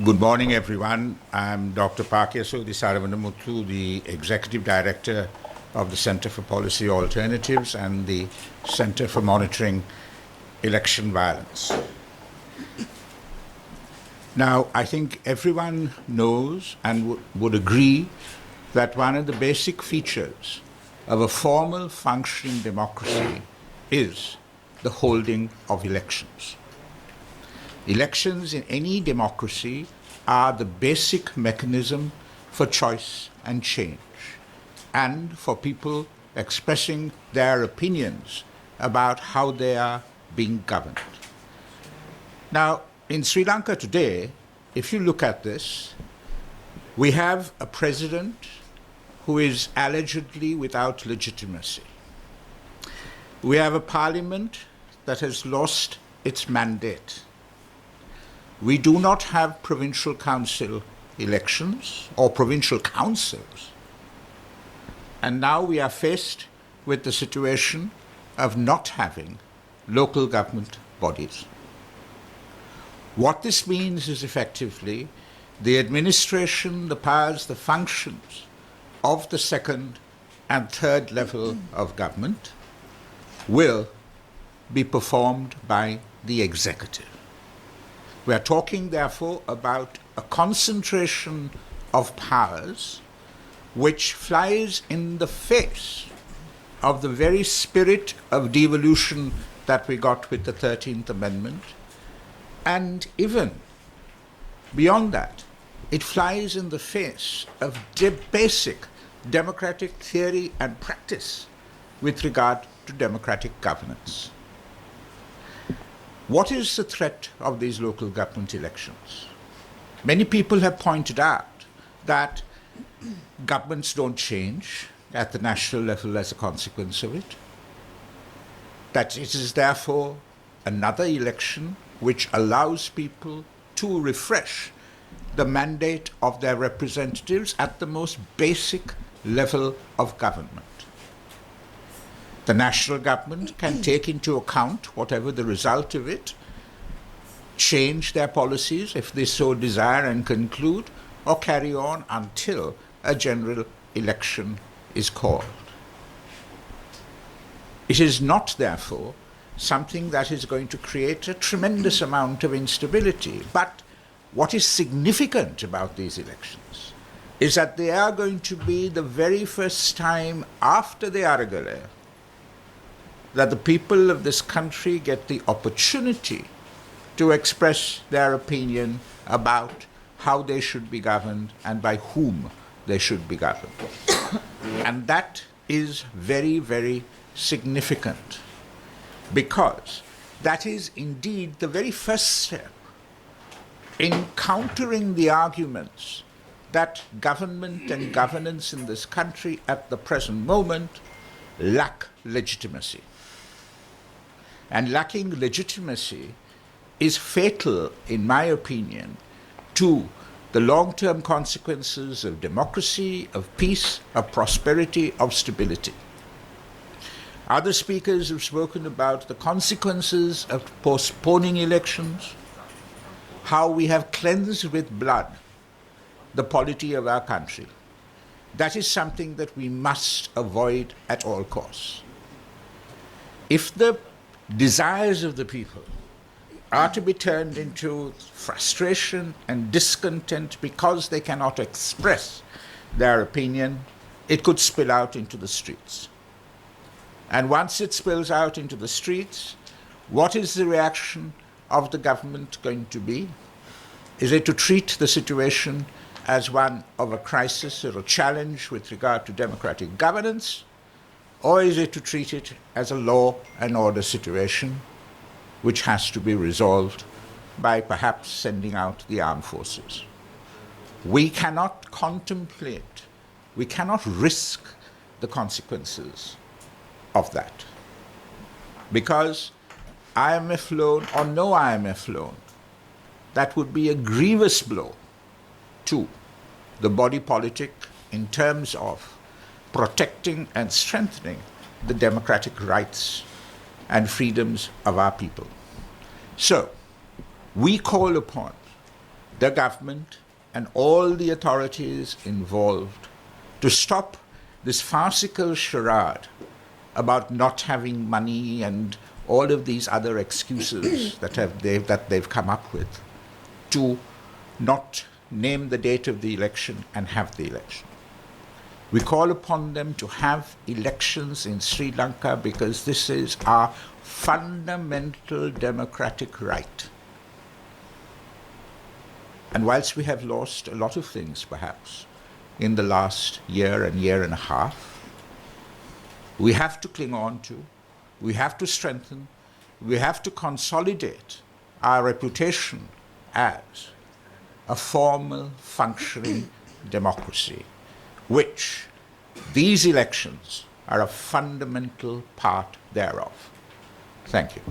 Good morning, everyone. I'm Dr. Pakyaso, the Saravanamuttu, the Executive Director of the Center for Policy Alternatives and the Center for Monitoring Election Violence. Now, I think everyone knows and would agree that one of the basic features of a formal functioning democracy is the holding of elections. Elections in any democracy are the basic mechanism for choice and change, and for people expressing their opinions about how they are being governed. Now, in Sri Lanka today, if you look at this, we have a president who is allegedly without legitimacy. We have a parliament that has lost its mandate. We do not have provincial council elections or provincial councils. And now we are faced with the situation of not having local government bodies. What this means is effectively the administration, the powers, the functions of the second and third level of government will be performed by the executive. We are talking, therefore, about a concentration of powers which flies in the face of the very spirit of devolution that we got with the 13th Amendment. And even beyond that, it flies in the face of basic democratic theory and practice with regard to democratic governance. What is the threat of these local government elections? Many people have pointed out that governments don't change at the national level as a consequence of it, that it is therefore another election which allows people to refresh the mandate of their representatives at the most basic level of government. The national government can take into account whatever the result of it, change their policies if they so desire and conclude, or carry on until a general election is called. It is not, therefore, something that is going to create a tremendous amount of instability. But what is significant about these elections is that they are going to be the very first time after the Aragale that the people of this country get the opportunity to express their opinion about how they should be governed and by whom they should be governed. And that is very, very significant, because that is indeed the very first step in countering the arguments that government and governance in this country at the present moment lack legitimacy. And lacking legitimacy is fatal, in my opinion, to the long-term consequences of democracy, of peace, of prosperity, of stability. Other speakers have spoken about the consequences of postponing elections, how we have cleansed with blood the polity of our country. That is something that we must avoid at all costs. If the desires of the people are to be turned into frustration and discontent because they cannot express their opinion, it could spill out into the streets. And once it spills out into the streets, what is the reaction of the government going to be? Is it to treat the situation as one of a crisis or a challenge with regard to democratic governance? Or is it to treat it as a law and order situation which has to be resolved by perhaps sending out the armed forces? We cannot contemplate, we cannot risk the consequences of that. Because IMF loan or no IMF loan, that would be a grievous blow to the body politic in terms of protecting and strengthening the democratic rights and freedoms of our people. So, we call upon the government and all the authorities involved to stop this farcical charade about not having money and all of these other excuses that they've come up with to not name the date of the election and have the election. We call upon them to have elections in Sri Lanka because this is our fundamental democratic right. And whilst we have lost a lot of things, perhaps, in the last year and a half, we have to cling on to, we have to strengthen, we have to consolidate our reputation as a formal, functioning democracy, which these elections are a fundamental part thereof. Thank you.